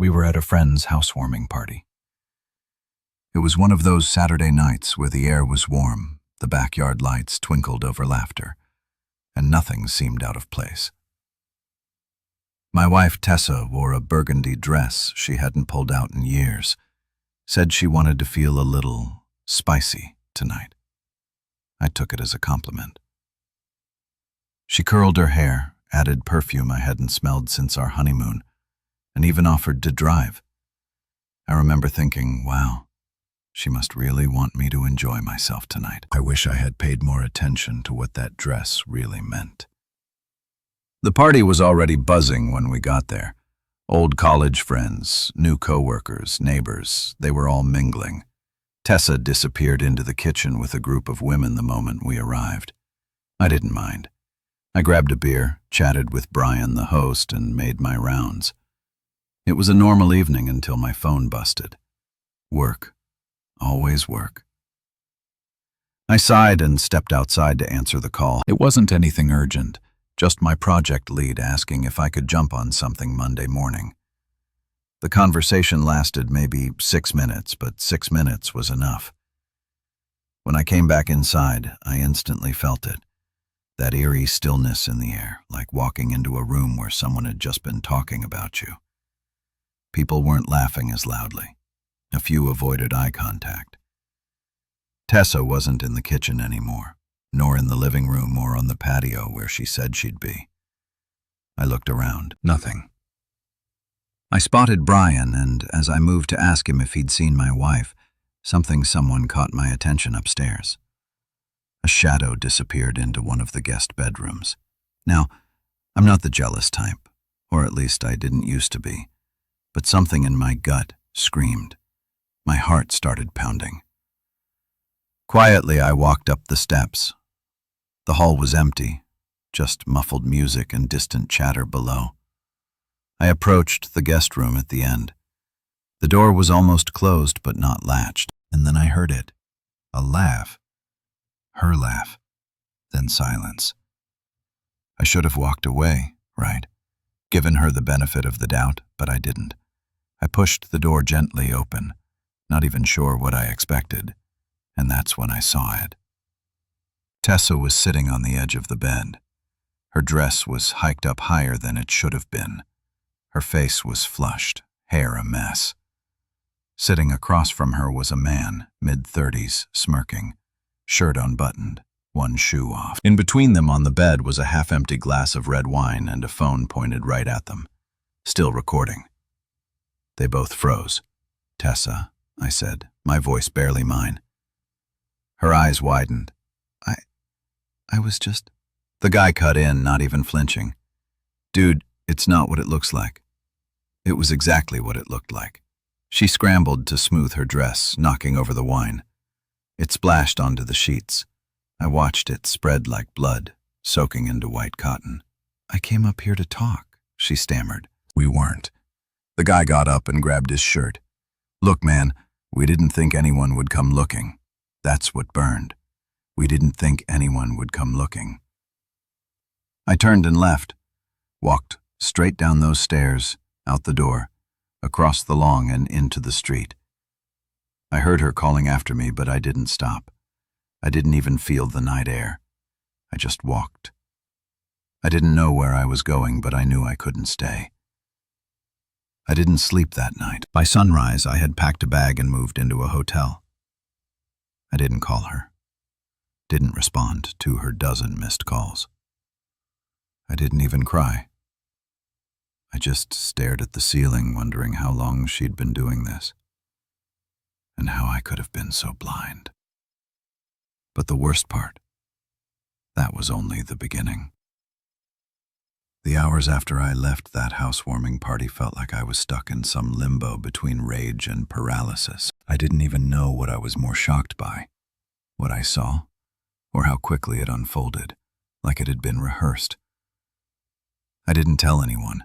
We were at a friend's housewarming party. It was one of those Saturday nights where the air was warm, the backyard lights twinkled over laughter, and nothing seemed out of place. My wife Tessa wore a burgundy dress she hadn't pulled out in years, said she wanted to feel a little spicy tonight. I took it as a compliment. She curled her hair, added perfume I hadn't smelled since our honeymoon, and even offered to drive. I remember thinking, wow, she must really want me to enjoy myself tonight. I wish I had paid more attention to what that dress really meant. The party was already buzzing when we got there. Old college friends, new co-workers, neighbors, they were all mingling. Tessa disappeared into the kitchen with a group of women the moment we arrived. I didn't mind. I grabbed a beer, chatted with Brian, the host, and made my rounds. It was a normal evening until my phone busted. Work. Always work. I sighed and stepped outside to answer the call. It wasn't anything urgent, just my project lead asking if I could jump on something Monday morning. The conversation lasted maybe 6 minutes, but 6 minutes was enough. When I came back inside, I instantly felt it. That eerie stillness in the air, like walking into a room where someone had just been talking about you. People weren't laughing as loudly. A few avoided eye contact. Tessa wasn't in the kitchen anymore, nor in the living room or on the patio where she said she'd be. I looked around. Nothing. I spotted Brian, and as I moved to ask him if he'd seen my wife, someone caught my attention upstairs. A shadow disappeared into one of the guest bedrooms. Now, I'm not the jealous type, or at least I didn't used to be, but something in my gut screamed. My heart started pounding. Quietly, I walked up the steps. The hall was empty, just muffled music and distant chatter below. I approached the guest room at the end. The door was almost closed but not latched, and then I heard it. A laugh. Her laugh. Then silence. I should have walked away, right? Given her the benefit of the doubt, but I didn't. I pushed the door gently open, not even sure what I expected, and that's when I saw it. Tessa was sitting on the edge of the bed. Her dress was hiked up higher than it should have been. Her face was flushed, hair a mess. Sitting across from her was a man, mid-30s, smirking, shirt unbuttoned, one shoe off. In between them on the bed was a half-empty glass of red wine and a phone pointed right at them, still recording. They both froze. "Tessa," I said, my voice barely mine. Her eyes widened. I was just... The guy cut in, not even flinching. "Dude, it's not what it looks like." It was exactly what it looked like. She scrambled to smooth her dress, knocking over the wine. It splashed onto the sheets. I watched it spread like blood, soaking into white cotton. "I came up here to talk," she stammered. We weren't. The guy got up and grabbed his shirt. "Look, man, we didn't think anyone would come looking. That's what burned. We didn't think anyone would come looking." I turned and left, walked straight down those stairs, out the door, across the lawn and into the street. I heard her calling after me, but I didn't stop. I didn't even feel the night air. I just walked. I didn't know where I was going, but I knew I couldn't stay. I didn't sleep that night. By sunrise, I had packed a bag and moved into a hotel. I didn't call her. Didn't respond to her dozen missed calls. I didn't even cry. I just stared at the ceiling, wondering how long she'd been doing this, and how I could have been so blind. But the worst part, that was only the beginning. The hours after I left that housewarming party felt like I was stuck in some limbo between rage and paralysis. I didn't even know what I was more shocked by, what I saw, or how quickly it unfolded, like it had been rehearsed. I didn't tell anyone.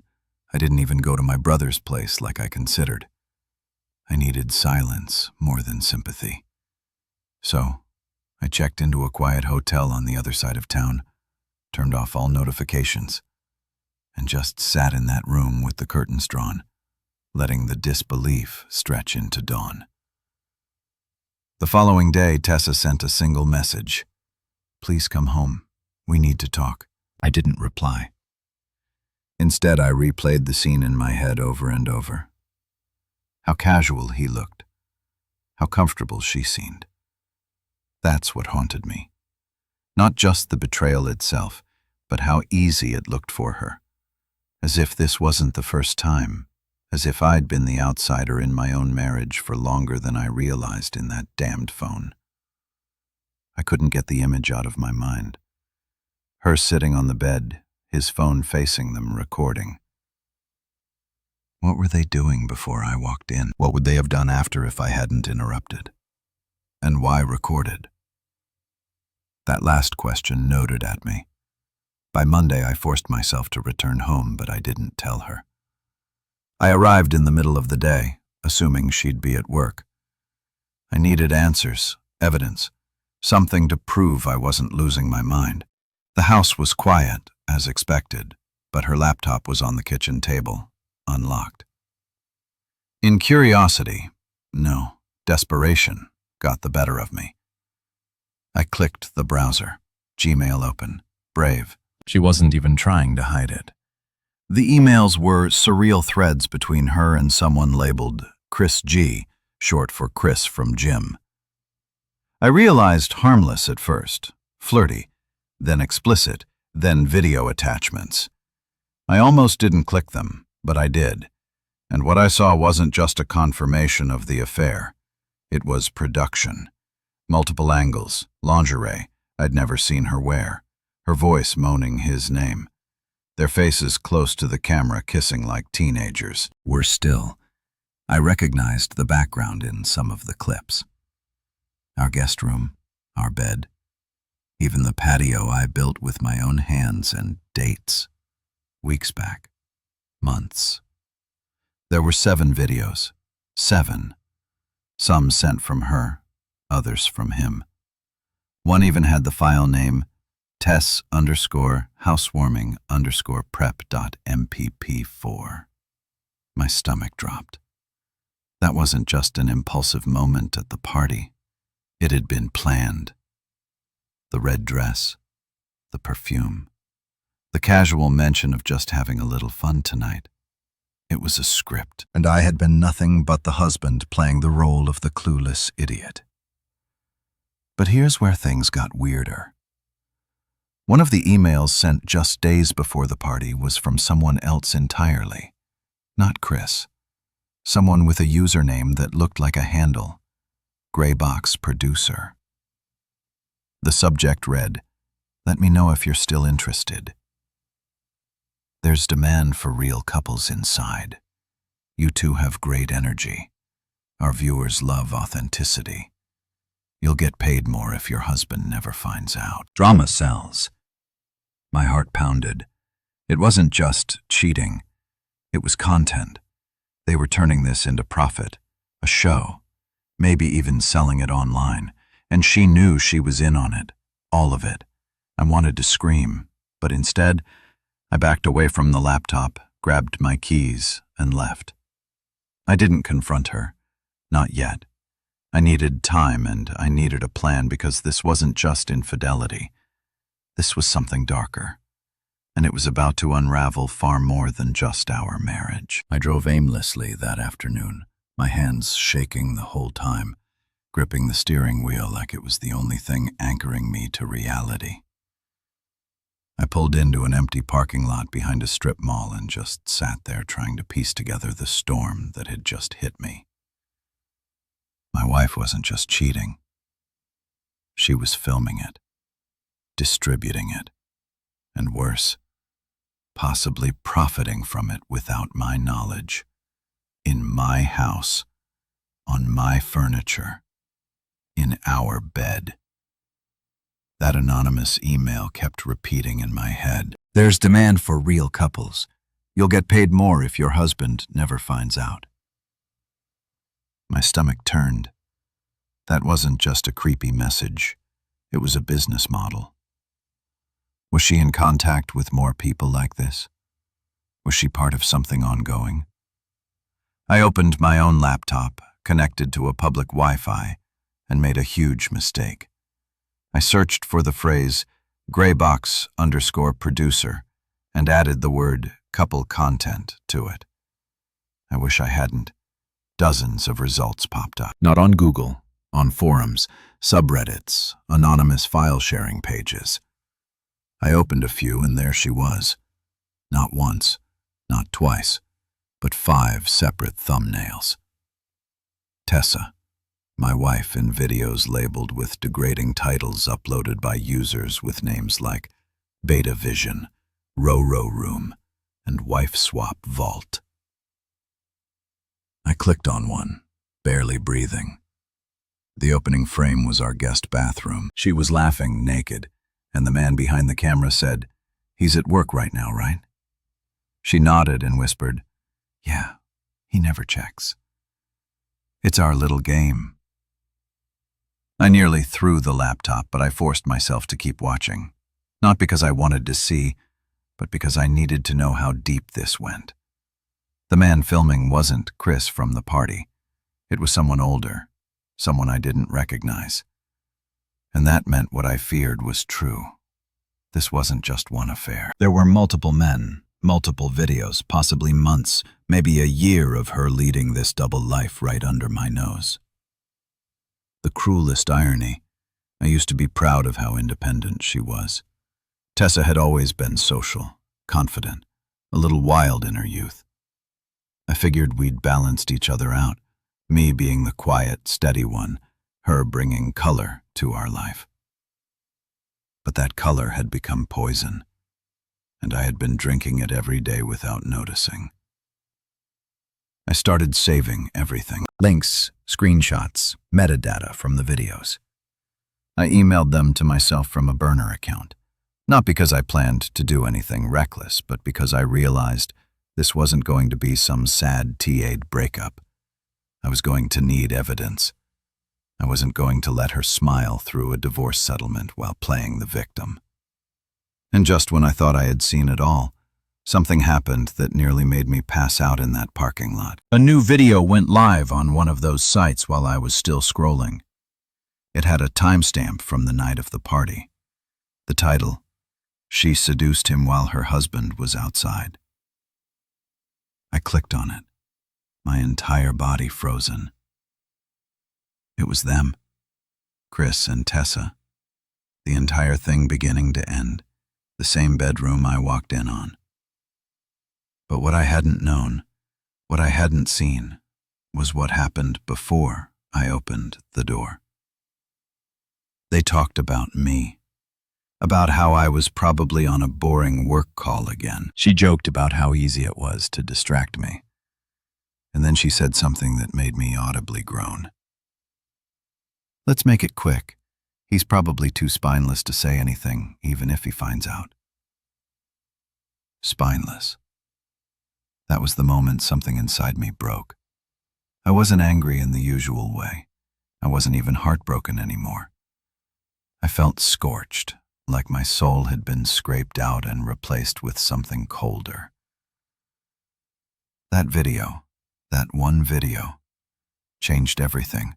I didn't even go to my brother's place like I considered. I needed silence more than sympathy. So, I checked into a quiet hotel on the other side of town, turned off all notifications, and just sat in that room with the curtains drawn, letting the disbelief stretch into dawn. The following day, Tessa sent a single message. "Please come home. We need to talk." I didn't reply. Instead, I replayed the scene in my head over and over. How casual he looked. How comfortable she seemed. That's what haunted me. Not just the betrayal itself, but how easy it looked for her. As if this wasn't the first time. As if I'd been the outsider in my own marriage for longer than I realized in that damned phone. I couldn't get the image out of my mind. Her sitting on the bed, his phone facing them, recording. What were they doing before I walked in? What would they have done after if I hadn't interrupted? And why recorded? That last question noted at me. By Monday, I forced myself to return home, but I didn't tell her. I arrived in the middle of the day, assuming she'd be at work. I needed answers, evidence, something to prove I wasn't losing my mind. The house was quiet, as expected, but her laptop was on the kitchen table, unlocked. In curiosity, no, desperation, got the better of me. I clicked the browser, Gmail open, Brave. She wasn't even trying to hide it. The emails were surreal threads between her and someone labeled Chris G, short for Chris from Jim. I realized harmless at first, flirty, then explicit, then video attachments. I almost didn't click them, but I did. And what I saw wasn't just a confirmation of the affair. It was production. Multiple angles, lingerie I'd never seen her wear, her voice moaning his name. Their faces close to the camera kissing like teenagers. Were still. I recognized the background in some of the clips. Our guest room, our bed, even the patio I built with my own hands, and dates. Weeks back. Months. There were 7 videos. 7. Some sent from her, others from him. One even had the file name Tess_housewarming_prep.mpp4. My stomach dropped. That wasn't just an impulsive moment at the party. It had been planned. The red dress, the perfume, the casual mention of just having a little fun tonight. It was a script, and I had been nothing but the husband playing the role of the clueless idiot. But here's where things got weirder. One of the emails sent just days before the party was from someone else entirely, not Chris. Someone with a username that looked like a handle, Graybox Producer. The subject read, "Let me know if you're still interested. There's demand for real couples inside. You two have great energy. Our viewers love authenticity. You'll get paid more if your husband never finds out." Drama sells. My heart pounded. It wasn't just cheating. It was content. They were turning this into profit, a show, maybe even selling it online. And she knew she was in on it, all of it. I wanted to scream, but instead, I backed away from the laptop, grabbed my keys, and left. I didn't confront her. Not yet. I needed time, and I needed a plan, because this wasn't just infidelity. This was something darker, and it was about to unravel far more than just our marriage. I drove aimlessly that afternoon, my hands shaking the whole time, gripping the steering wheel like it was the only thing anchoring me to reality. I pulled into an empty parking lot behind a strip mall and just sat there trying to piece together the storm that had just hit me. My wife wasn't just cheating. She was filming it, distributing it, and worse, possibly profiting from it without my knowledge, in my house, on my furniture, in our bed. That anonymous email kept repeating in my head. There's demand for real couples. You'll get paid more if your husband never finds out. My stomach turned. That wasn't just a creepy message. It was a business model. Was she in contact with more people like this? Was she part of something ongoing? I opened my own laptop, connected to a public Wi-Fi, and made a huge mistake. I searched for the phrase graybox_producer and added the word couple content to it. I wish I hadn't. Dozens of results popped up. Not on Google, on forums, subreddits, anonymous file-sharing pages. I opened a few and there she was. Not once, not twice, but 5 separate thumbnails. Tessa, my wife, in videos labeled with degrading titles uploaded by users with names like Beta Vision, Roro Room, and Wife Swap Vault. I clicked on one, barely breathing. The opening frame was our guest bathroom. She was laughing, naked, and the man behind the camera said, "He's at work right now, right?" She nodded and whispered, "Yeah, he never checks. It's our little game." I nearly threw the laptop, but I forced myself to keep watching. Not because I wanted to see, but because I needed to know how deep this went. The man filming wasn't Chris from the party. It was someone older, someone I didn't recognize. And that meant what I feared was true. This wasn't just one affair. There were multiple men, multiple videos, possibly months, maybe a year of her leading this double life right under my nose. The cruelest irony, I used to be proud of how independent she was. Tessa had always been social, confident, a little wild in her youth. I figured we'd balanced each other out, me being the quiet, steady one, her bringing color to our life. But that color had become poison, and I had been drinking it every day without noticing. I started saving everything. Links, screenshots, metadata from the videos. I emailed them to myself from a burner account, not because I planned to do anything reckless, but because I realized this wasn't going to be some sad TA'd breakup. I was going to need evidence. I wasn't going to let her smile through a divorce settlement while playing the victim. And just when I thought I had seen it all, something happened that nearly made me pass out in that parking lot. A new video went live on one of those sites while I was still scrolling. It had a timestamp from the night of the party. The title, "She seduced him while her husband was outside." I clicked on it, my entire body frozen. It was them, Chris and Tessa. The entire thing beginning to end, the same bedroom I walked in on. But what I hadn't known, what I hadn't seen, was what happened before I opened the door. They talked about me, about how I was probably on a boring work call again. She joked about how easy it was to distract me. And then she said something that made me audibly groan. "Let's make it quick. He's probably too spineless to say anything, even if he finds out." Spineless. That was the moment something inside me broke. I wasn't angry in the usual way. I wasn't even heartbroken anymore. I felt scorched, like my soul had been scraped out and replaced with something colder. That video, that one video, changed everything.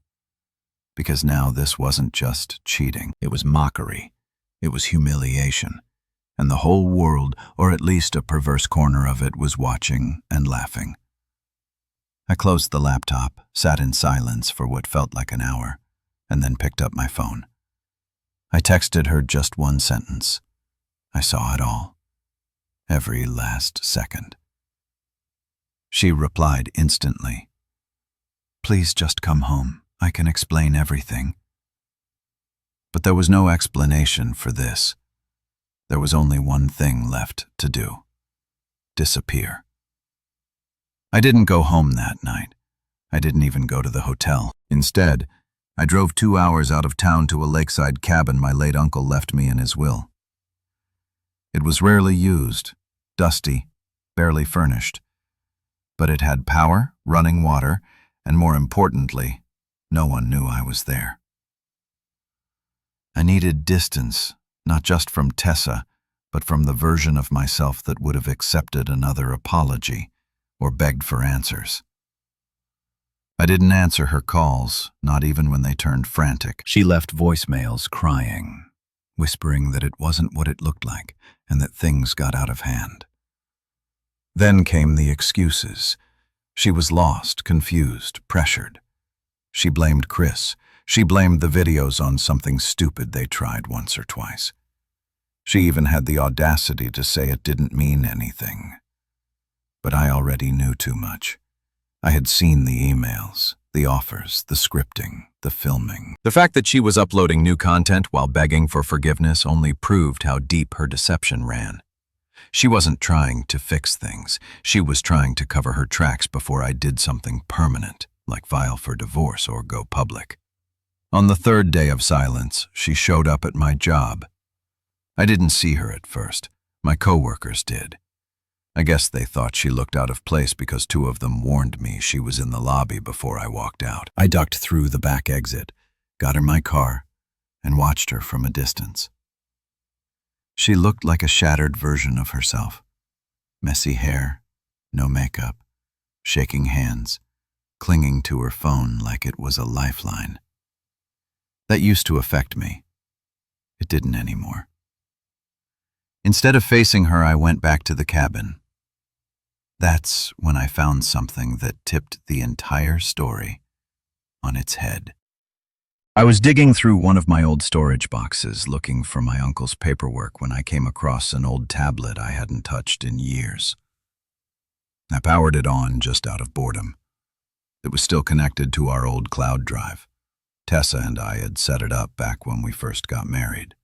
Because now this wasn't just cheating. It was mockery. It was humiliation. And the whole world, or at least a perverse corner of it, was watching and laughing. I closed the laptop, sat in silence for what felt like an hour, and then picked up my phone. I texted her just one sentence. I saw it all. Every last second. She replied instantly. "Please just come home. I can explain everything." But there was no explanation for this. There was only one thing left to do. Disappear. I didn't go home that night. I didn't even go to the hotel. Instead, I drove 2 hours out of town to a lakeside cabin my late uncle left me in his will. It was rarely used, dusty, barely furnished. But it had power, running water, and more importantly, no one knew I was there. I needed distance, not just from Tessa, but from the version of myself that would have accepted another apology or begged for answers. I didn't answer her calls, not even when they turned frantic. She left voicemails crying, whispering that it wasn't what it looked like and that things got out of hand. Then came the excuses. She was lost, confused, pressured. She blamed Chris. She blamed the videos on something stupid they tried once or twice. She even had the audacity to say it didn't mean anything. But I already knew too much. I had seen the emails, the offers, the scripting, the filming. The fact that she was uploading new content while begging for forgiveness only proved how deep her deception ran. She wasn't trying to fix things. She was trying to cover her tracks before I did something permanent, like file for divorce or go public. On the third day of silence, she showed up at my job. I didn't see her at first. My coworkers did. I guess they thought she looked out of place because two of them warned me she was in the lobby before I walked out. I ducked through the back exit, got her my car, and watched her from a distance. She looked like a shattered version of herself. Messy hair, no makeup, shaking hands, clinging to her phone like it was a lifeline. That used to affect me. It didn't anymore. Instead of facing her, I went back to the cabin. That's when I found something that tipped the entire story on its head. I was digging through one of my old storage boxes looking for my uncle's paperwork when I came across an old tablet I hadn't touched in years. I powered it on just out of boredom. It was still connected to our old cloud drive. Tessa and I had set it up back when we first got married.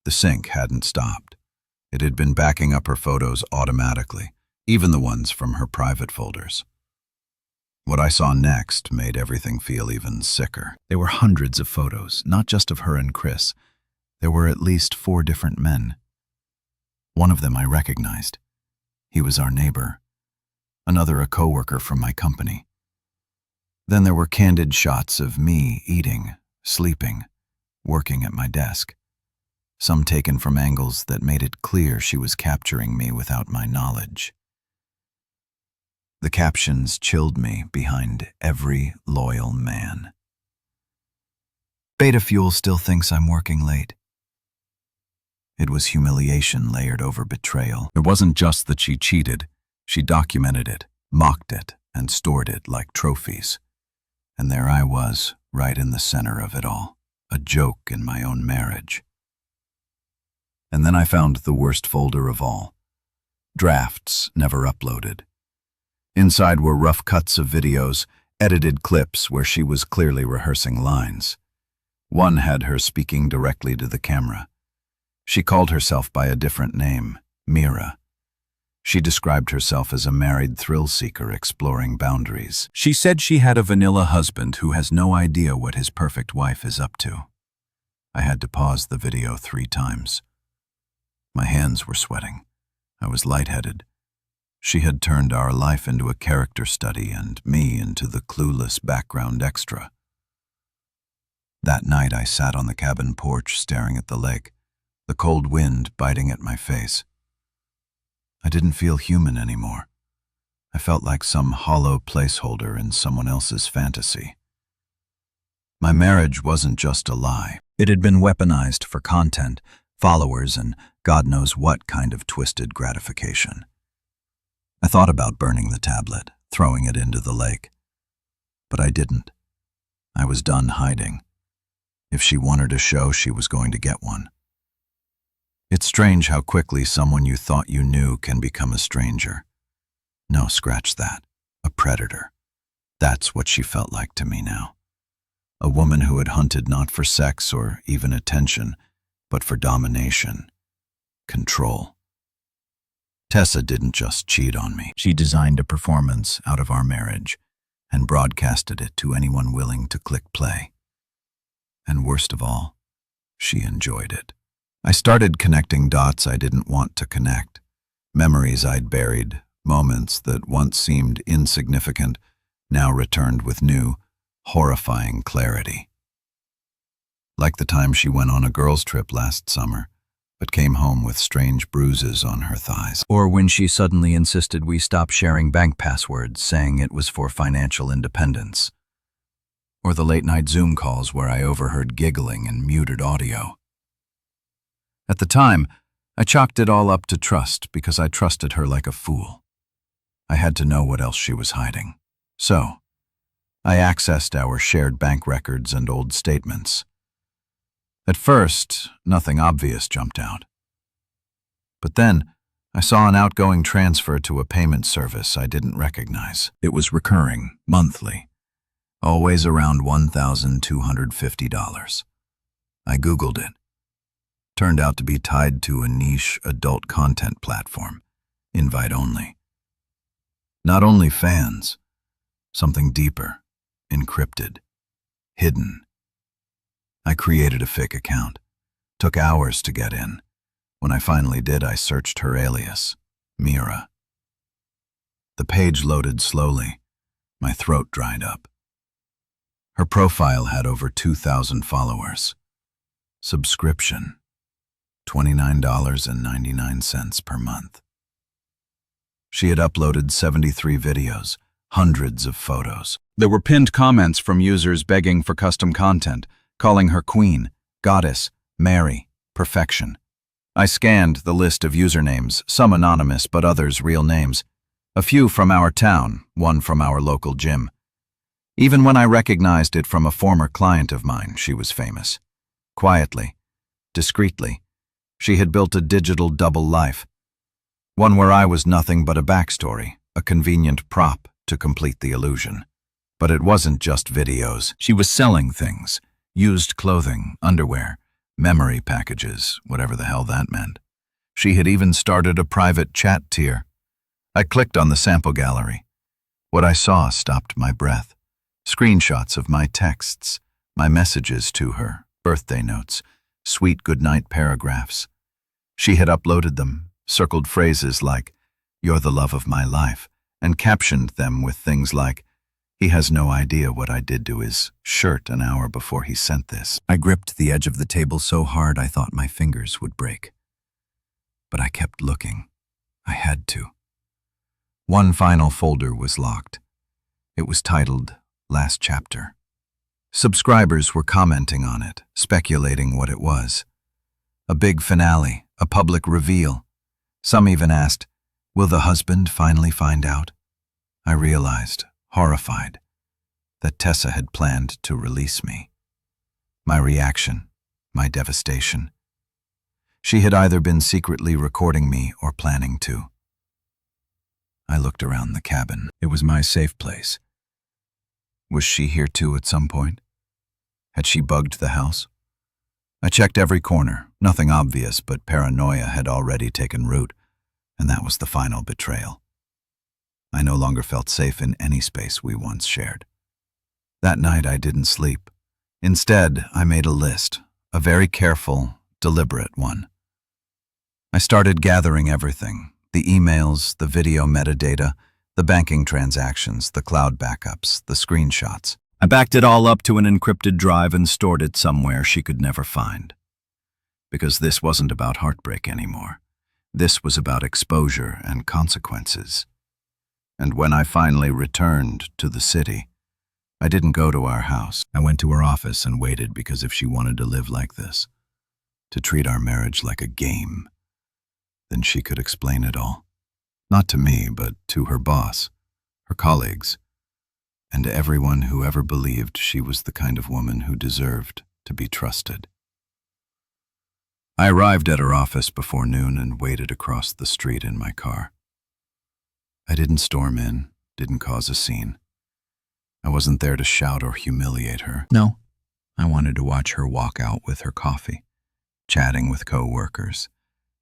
The sync hadn't stopped. It had been backing up her photos automatically, even the ones from her private folders. What I saw next made everything feel even sicker. There were hundreds of photos, not just of her and Chris. There were at least 4 different men. One of them I recognized. He was our neighbor. Another a coworker from my company. Then there were candid shots of me eating, sleeping, working at my desk. Some taken from angles that made it clear she was capturing me without my knowledge. The captions chilled me behind every loyal man. Beta Fuel still thinks I'm working late. It was humiliation layered over betrayal. It wasn't just that she cheated. She documented it, mocked it, and stored it like trophies. And there I was, right in the center of it all, a joke in my own marriage. And then I found the worst folder of all. Drafts never uploaded. Inside were rough cuts of videos, edited clips where she was clearly rehearsing lines. One had her speaking directly to the camera. She called herself by a different name, Mira. She described herself as a married thrill-seeker exploring boundaries. She said she had a vanilla husband who has no idea what his perfect wife is up to. I had to pause the video 3 times. My hands were sweating. I was lightheaded. She had turned our life into a character study and me into the clueless background extra. That night I sat on the cabin porch staring at the lake, the cold wind biting at my face. I didn't feel human anymore. I felt like some hollow placeholder in someone else's fantasy. My marriage wasn't just a lie. It had been weaponized for content, followers, and God knows what kind of twisted gratification. I thought about burning the tablet, throwing it into the lake. But I didn't. I was done hiding. If she wanted a show, she was going to get one. It's strange how quickly someone you thought you knew can become a stranger. No, scratch that. A predator. That's what she felt like to me now. A woman who had hunted not for sex or even attention, but for domination, control. Tessa didn't just cheat on me. She designed a performance out of our marriage and broadcasted it to anyone willing to click play. And worst of all, she enjoyed it. I started connecting dots I didn't want to connect. Memories I'd buried, moments that once seemed insignificant, now returned with new, horrifying clarity. Like the time she went on a girls' trip last summer, but came home with strange bruises on her thighs. Or when she suddenly insisted we stop sharing bank passwords, saying it was for financial independence. Or the late-night Zoom calls where I overheard giggling and muted audio. At the time, I chalked it all up to trust because I trusted her like a fool. I had to know what else she was hiding. So, I accessed our shared bank records and old statements. At first, nothing obvious jumped out. But then, I saw an outgoing transfer to a payment service I didn't recognize. It was recurring, monthly, always around $1,250. I Googled it. Turned out to be tied to a niche adult content platform, invite only. Not only fans, something deeper, encrypted, hidden. I created a fake account. Took hours to get in. When I finally did, I searched her alias, Mira. The page loaded slowly. My throat dried up. Her profile had over 2,000 followers. Subscription, $29.99 per month. She had uploaded 73 videos, hundreds of photos. There were pinned comments from users begging for custom content, calling her queen, goddess, Mary, perfection. I scanned the list of usernames, some anonymous but others real names. A few from our town, one from our local gym. Even when I recognized it from a former client of mine, she was famous. Quietly, discreetly, she had built a digital double life. One where I was nothing but a backstory, a convenient prop to complete the illusion. But it wasn't just videos. She was selling things. Used clothing, underwear, memory packages, whatever the hell that meant. She had even started a private chat tier. I clicked on the sample gallery. What I saw stopped my breath. Screenshots of my texts, my messages to her, birthday notes, sweet goodnight paragraphs. She had uploaded them, circled phrases like, "You're the love of my life," and captioned them with things like, "He has no idea what I did to his shirt an hour before he sent this." I gripped the edge of the table so hard I thought my fingers would break. But I kept looking. I had to. One final folder was locked. It was titled Last Chapter. Subscribers were commenting on it, speculating what it was. A big finale, a public reveal. Some even asked, "Will the husband finally find out?" I realized, horrified, that Tessa had planned to release me. My reaction, my devastation. She had either been secretly recording me or planning to. I looked around the cabin. It was my safe place. Was she here too at some point? Had she bugged the house? I checked every corner, nothing obvious, but paranoia had already taken root, and that was the final betrayal. I no longer felt safe in any space we once shared. That night I didn't sleep. Instead, I made a list, a very careful, deliberate one. I started gathering everything, the emails, the video metadata, the banking transactions, the cloud backups, the screenshots. I backed it all up to an encrypted drive and stored it somewhere she could never find. Because this wasn't about heartbreak anymore. This was about exposure and consequences. And when I finally returned to the city, I didn't go to our house. I went to her office and waited because if she wanted to live like this, to treat our marriage like a game, then she could explain it all. Not to me, but to her boss, her colleagues, and everyone who ever believed she was the kind of woman who deserved to be trusted. I arrived at her office before noon and waited across the street in my car. I didn't storm in, didn't cause a scene. I wasn't there to shout or humiliate her. No, I wanted to watch her walk out with her coffee, chatting with co-workers,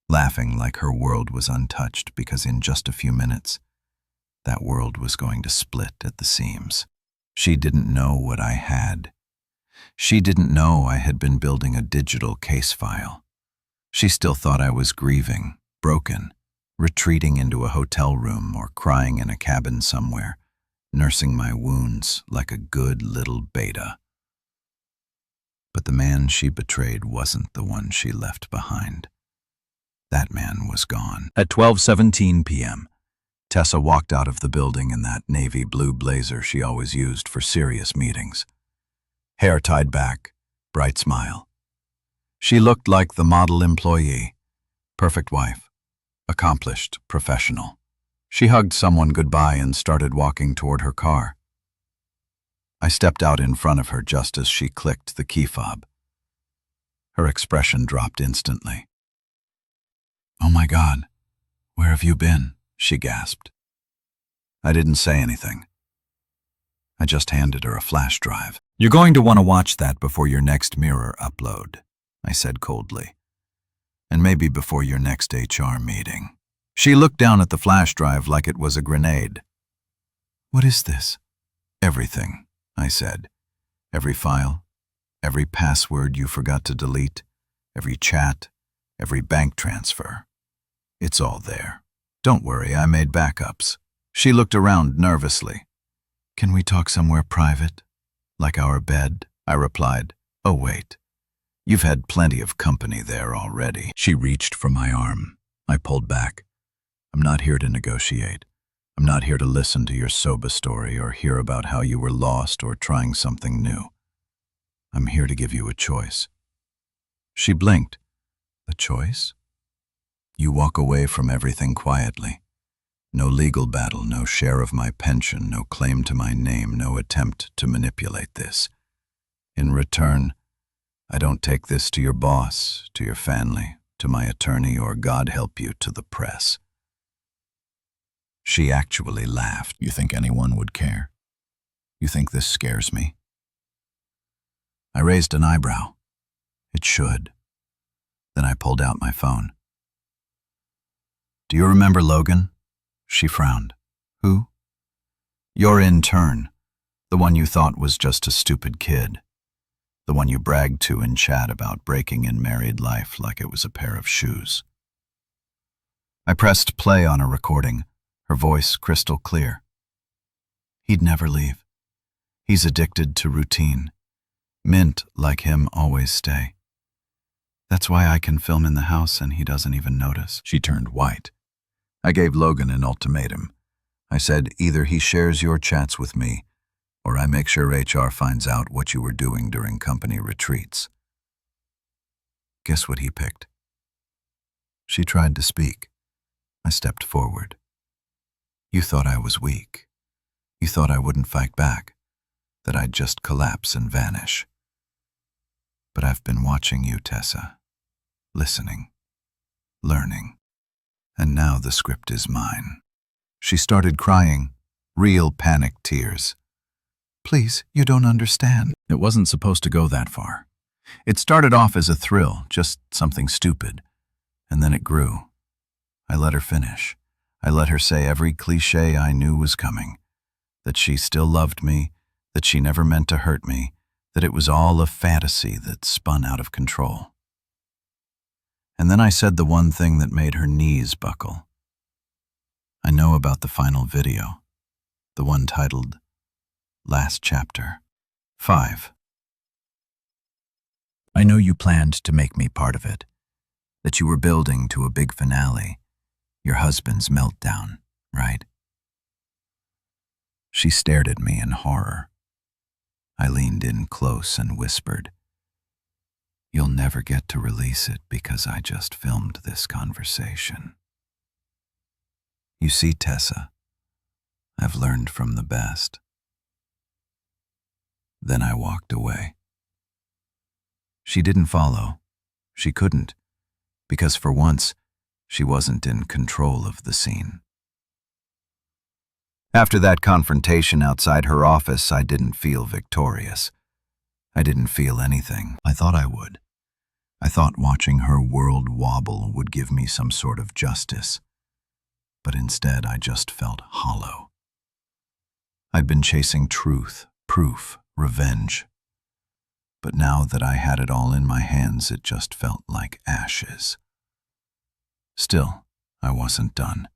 laughing like her world was untouched because in just a few minutes, that world was going to split at the seams. She didn't know what I had. She didn't know I had been building a digital case file. She still thought I was grieving, broken, retreating into a hotel room or crying in a cabin somewhere, nursing my wounds like a good little beta. But the man she betrayed wasn't the one she left behind. That man was gone. At 12:17 p.m., Tessa walked out of the building in that navy blue blazer she always used for serious meetings. Hair tied back, bright smile. She looked like the model employee, perfect wife, accomplished professional. She hugged someone goodbye and started walking toward her car. I stepped out in front of her just as she clicked the key fob. Her expression dropped instantly. "Oh my God, where have you been?" she gasped. I didn't say anything. I just handed her a flash drive. "You're going to want to watch that before your next Mirror upload," I said coldly. "And maybe before your next HR meeting." She looked down at the flash drive like it was a grenade. "What is this?" "Everything," I said. "Every file, every password you forgot to delete, every chat, every bank transfer. It's all there. Don't worry, I made backups." She looked around nervously. "Can we talk somewhere private? Like our bed?" I replied. "Oh, wait. You've had plenty of company there already." She reached for my arm. I pulled back. "I'm not here to negotiate. I'm not here to listen to your soba story or hear about how you were lost or trying something new. I'm here to give you a choice." She blinked. "A choice?" "You walk away from everything quietly. No legal battle, no share of my pension, no claim to my name, no attempt to manipulate this. In return, I don't take this to your boss, to your family, to my attorney, or God help you, to the press." She actually laughed. "You think anyone would care? You think this scares me?" I raised an eyebrow. "It should." Then I pulled out my phone. "Do you remember Logan?" She frowned. "Who?" "Your intern. The one you thought was just a stupid kid. The one you bragged to in chat about breaking in married life like it was a pair of shoes." I pressed play on a recording, her voice crystal clear. "He'd never leave. He's addicted to routine. Mint like him always stay. That's why I can film in the house and he doesn't even notice." She turned white. I gave Logan an ultimatum. I said, either he shares your chats with me, or I make sure HR finds out what you were doing during company retreats. Guess what he picked? She tried to speak. I stepped forward. "You thought I was weak. You thought I wouldn't fight back, that I'd just collapse and vanish. But I've been watching you, Tessa, listening, learning. And now the script is mine." She started crying, real panic tears. "Please, you don't understand." It wasn't supposed to go that far. It started off as a thrill, just something stupid, and then it grew. I let her finish. I let her say every cliché I knew was coming, that she still loved me, that she never meant to hurt me, that it was all a fantasy that spun out of control. And then I said the one thing that made her knees buckle. "I know about the final video, the one titled Last Chapter 5. I know you planned to make me part of it, that you were building to a big finale, your husband's meltdown, right?" She stared at me in horror. I leaned in close and whispered, "You'll never get to release it because I just filmed this conversation. You see, Tessa, I've learned from the best." Then I walked away. She didn't follow. She couldn't, because for once, she wasn't in control of the scene. After that confrontation outside her office, I didn't feel victorious. I didn't feel anything. I thought I would. I thought watching her world wobble would give me some sort of justice. But instead, I just felt hollow. I'd been chasing truth, proof, revenge. But now that I had it all in my hands, it just felt like ashes. Still, I wasn't done.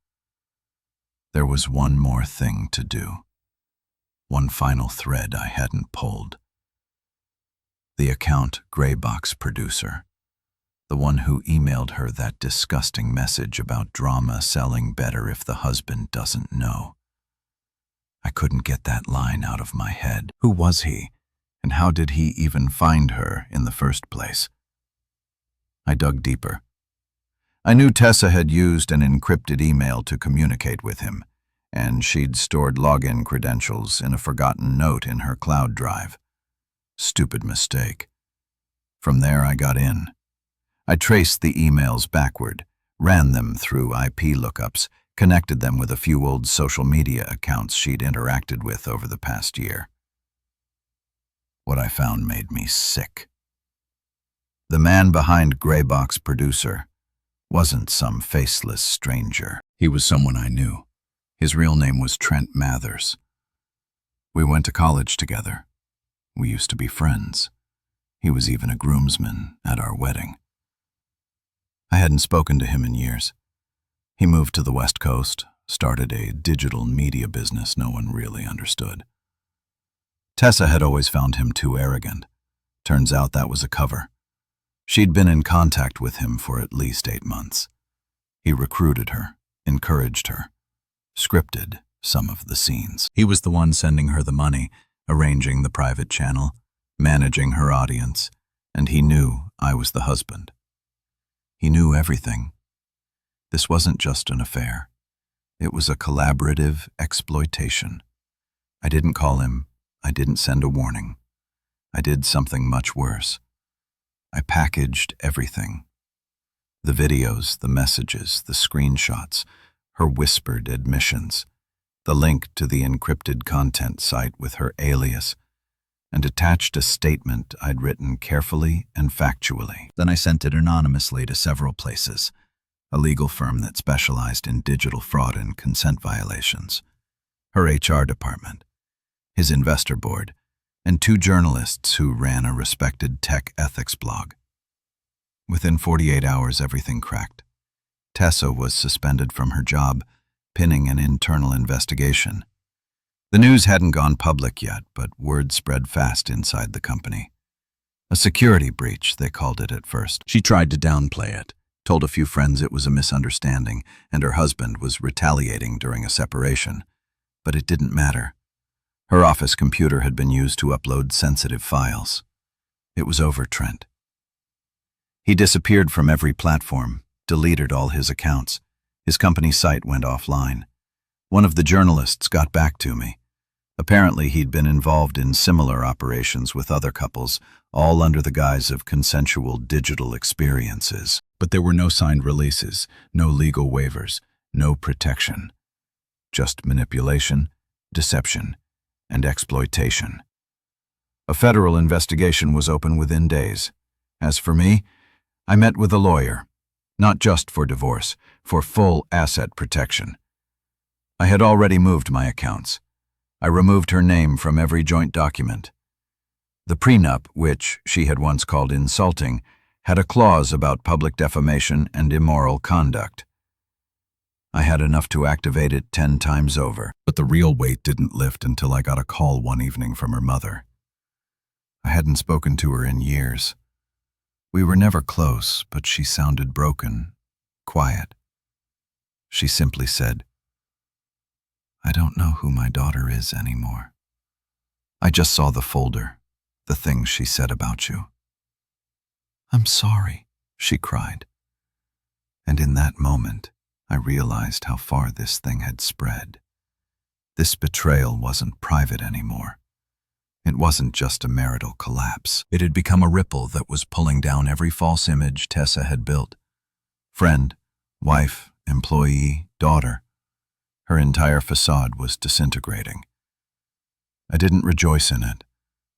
There was one more thing to do. One final thread I hadn't pulled. The account Greybox producer. The one who emailed her that disgusting message about drama selling better if the husband doesn't know. I couldn't get that line out of my head. Who was he? And how did he even find her in the first place? I dug deeper. I knew Tessa had used an encrypted email to communicate with him, and she'd stored login credentials in a forgotten note in her cloud drive. Stupid mistake. From there I got in. I traced the emails backward, ran them through IP lookups, connected them with a few old social media accounts she'd interacted with over the past year. What I found made me sick. The man behind Greybox Producer wasn't some faceless stranger. He was someone I knew. His real name was Trent Mathers. We went to college together. We used to be friends. He was even a groomsman at our wedding. I hadn't spoken to him in years. He moved to the West Coast, started a digital media business no one really understood. Tessa had always found him too arrogant. Turns out that was a cover. She'd been in contact with him for at least 8 months. He recruited her, encouraged her, scripted some of the scenes. He was the one sending her the money, arranging the private channel, managing her audience, and he knew I was the husband. He knew everything. This wasn't just an affair. It was a collaborative exploitation. I didn't call him. I didn't send a warning. I did something much worse. I packaged everything. The videos, the messages, the screenshots, her whispered admissions, the link to the encrypted content site with her alias, and attached a statement I'd written carefully and factually. Then I sent it anonymously to several places, a legal firm that specialized in digital fraud and consent violations, her HR department, his investor board, and 2 journalists who ran a respected tech ethics blog. Within 48 hours, everything cracked. Tessa was suspended from her job, pinning an internal investigation. The news hadn't gone public yet, but word spread fast inside the company. A security breach, they called it at first. She tried to downplay it, told a few friends it was a misunderstanding and her husband was retaliating during a separation. But it didn't matter. Her office computer had been used to upload sensitive files. It was over, Trent. He disappeared from every platform, deleted all his accounts. His company site went offline. One of the journalists got back to me. Apparently he'd been involved in similar operations with other couples, all under the guise of consensual digital experiences. But there were no signed releases, no legal waivers, no protection. Just manipulation, deception, and exploitation. A federal investigation was open within days. As for me, I met with a lawyer, not just for divorce, for full asset protection. I had already moved my accounts. I removed her name from every joint document. The prenup, which she had once called insulting, had a clause about public defamation and immoral conduct. I had enough to activate it 10 times over, but the real weight didn't lift until I got a call one evening from her mother. I hadn't spoken to her in years. We were never close, but she sounded broken, quiet. She simply said, "I don't know who my daughter is anymore. I just saw the folder, the things she said about you." "I'm sorry," she cried. And in that moment, I realized how far this thing had spread. This betrayal wasn't private anymore. It wasn't just a marital collapse. It had become a ripple that was pulling down every false image Tessa had built. Friend, wife, employee, daughter. Her entire facade was disintegrating. I didn't rejoice in it.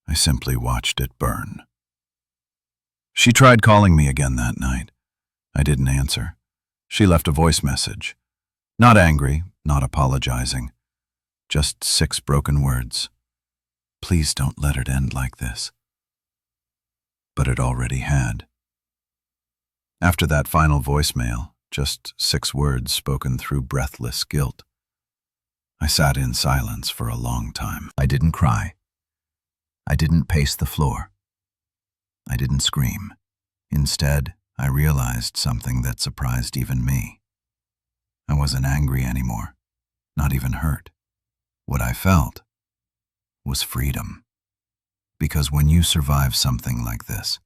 I simply watched it burn. She tried calling me again that night. I didn't answer. She left a voice message. Not angry, not apologizing. Just 6 broken words. "Please don't let it end like this." But it already had. After that final voicemail, just 6 words spoken through breathless guilt. I sat in silence for a long time. I didn't cry. I didn't pace the floor. I didn't scream. Instead, I realized something that surprised even me. I wasn't angry anymore, not even hurt. What I felt was freedom. Because when you survive something like this,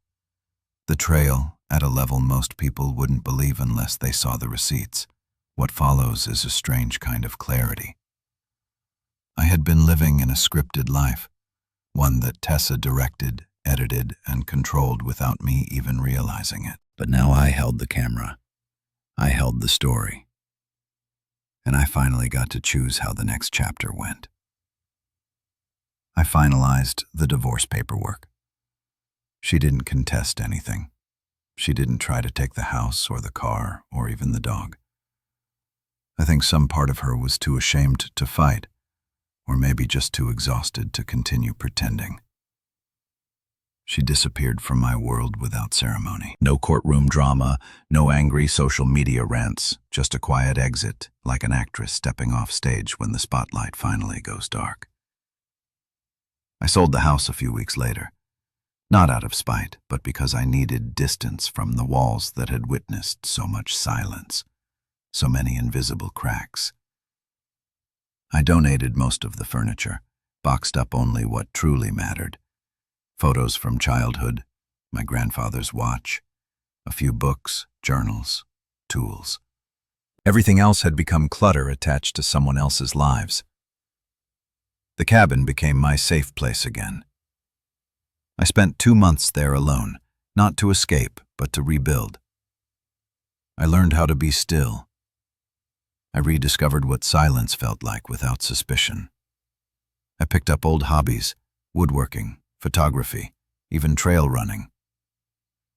the trail, at a level most people wouldn't believe unless they saw the receipts, what follows is a strange kind of clarity. I had been living in a scripted life, one that Tessa directed, edited, and controlled without me even realizing it. But now I held the camera. I held the story. And I finally got to choose how the next chapter went. I finalized the divorce paperwork. She didn't contest anything. She didn't try to take the house or the car or even the dog. I think some part of her was too ashamed to fight, or maybe just too exhausted to continue pretending. She disappeared from my world without ceremony. No courtroom drama, no angry social media rants, just a quiet exit, like an actress stepping off stage when the spotlight finally goes dark. I sold the house a few weeks later, not out of spite, but because I needed distance from the walls that had witnessed so much silence, so many invisible cracks. I donated most of the furniture, boxed up only what truly mattered. Photos from childhood, my grandfather's watch, a few books, journals, tools. Everything else had become clutter attached to someone else's lives. The cabin became my safe place again. I spent 2 months there alone, not to escape, but to rebuild. I learned how to be still. I rediscovered what silence felt like without suspicion. I picked up old hobbies, woodworking, photography, even trail running.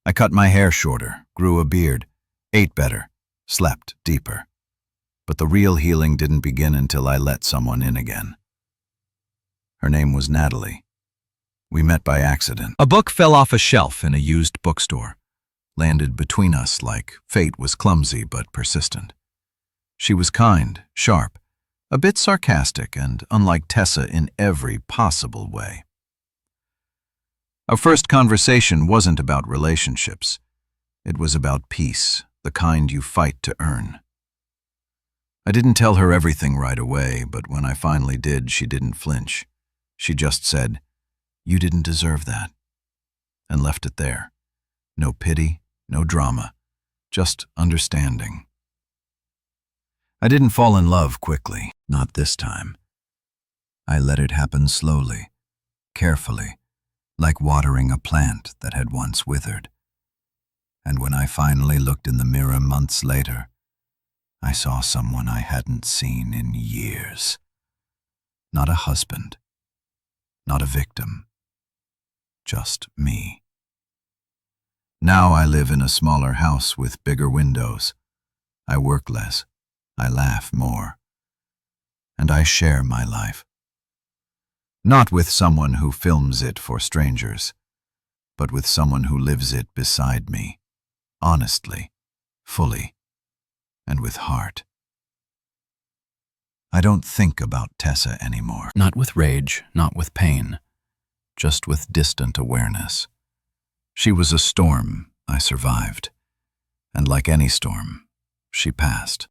I cut my hair shorter, grew a beard, ate better, slept deeper. But the real healing didn't begin until I let someone in again. Her name was Natalie. We met by accident. A book fell off a shelf in a used bookstore, landed between us like fate was clumsy but persistent. She was kind, sharp, a bit sarcastic, and unlike Tessa in every possible way. Our first conversation wasn't about relationships. It was about peace, the kind you fight to earn. I didn't tell her everything right away, but when I finally did, she didn't flinch. She just said, "You didn't deserve that," and left it there. No pity, no drama, just understanding. I didn't fall in love quickly, not this time. I let it happen slowly, carefully, like watering a plant that had once withered. And when I finally looked in the mirror months later, I saw someone I hadn't seen in years. Not a husband, not a victim, just me. Now I live in a smaller house with bigger windows. I work less, I laugh more, and I share my life. Not with someone who films it for strangers, but with someone who lives it beside me, honestly, fully, and with heart. I don't think about Tessa anymore. Not with rage, not with pain, just with distant awareness. She was a storm I survived, and like any storm, she passed.